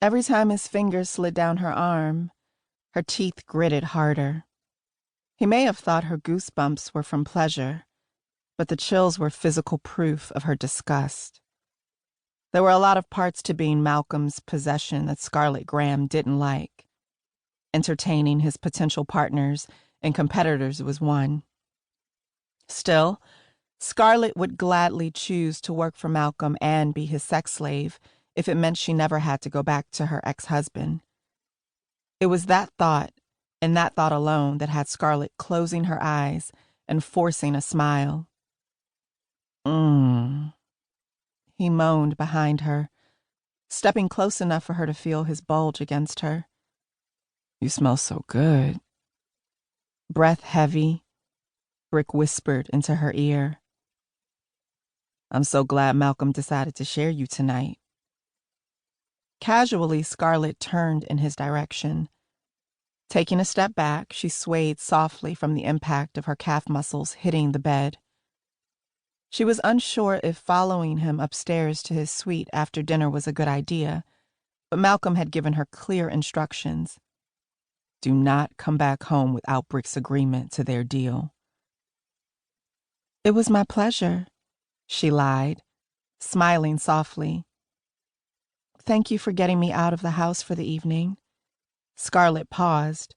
Every time his fingers slid down her arm, her teeth gritted harder. He may have thought her goosebumps were from pleasure, but the chills were physical proof of her disgust. There were a lot of parts to being Malcolm's possession that Scarlett Graham didn't like. Entertaining his potential partners and competitors was one. Still, Scarlett would gladly choose to work for Malcolm and be his sex slave if it meant she never had to go back to her ex-husband. It was that thought, and that thought alone, that had Scarlett closing her eyes and forcing a smile. He moaned behind her, stepping close enough for her to feel his bulge against her. "You smell so good." Breath heavy, Brick whispered into her ear. "I'm so glad Malcolm decided to share you tonight." Casually, Scarlett turned in his direction. Taking a step back, she swayed softly from the impact of her calf muscles hitting the bed. She was unsure if following him upstairs to his suite after dinner was a good idea, but Malcolm had given her clear instructions. Do not come back home without Brick's agreement to their deal. "It was my pleasure," she lied, smiling softly. "Thank you for getting me out of the house for the evening." Scarlett paused,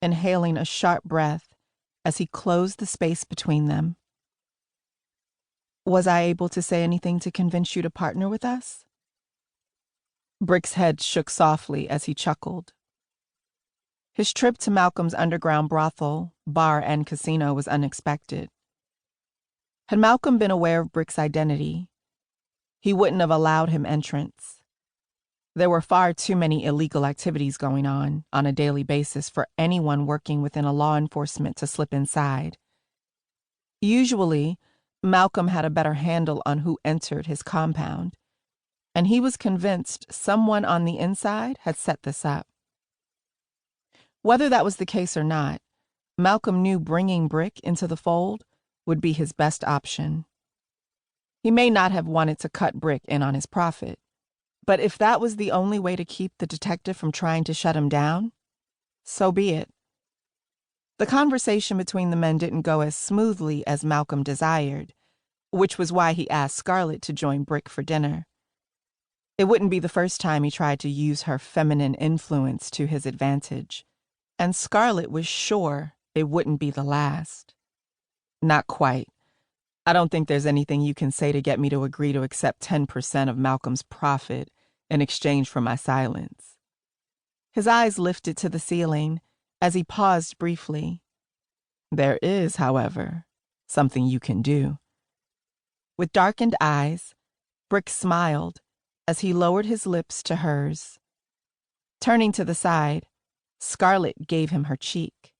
inhaling a sharp breath as he closed the space between them. "Was I able to say anything to convince you to partner with us?" Brick's head shook softly as he chuckled. His trip to Malcolm's underground brothel, bar, and casino was unexpected. Had Malcolm been aware of Brick's identity, he wouldn't have allowed him entrance. There were far too many illegal activities going on a daily basis for anyone working within a law enforcement to slip inside. Usually, Malcolm had a better handle on who entered his compound, and he was convinced someone on the inside had set this up. Whether that was the case or not, Malcolm knew bringing Brick into the fold would be his best option. He may not have wanted to cut Brick in on his profit, but if that was the only way to keep the detective from trying to shut him down, so be it. The conversation between the men didn't go as smoothly as Malcolm desired, which was why he asked Scarlett to join Brick for dinner. It wouldn't be the first time he tried to use her feminine influence to his advantage, and Scarlett was sure it wouldn't be the last. "Not quite. I don't think there's anything you can say to get me to agree to accept 10% of Malcolm's profit in exchange for my silence." His eyes lifted to the ceiling as he paused briefly. "There is, however, something you can do." With darkened eyes, Brick smiled as he lowered his lips to hers. Turning to the side, Scarlett gave him her cheek.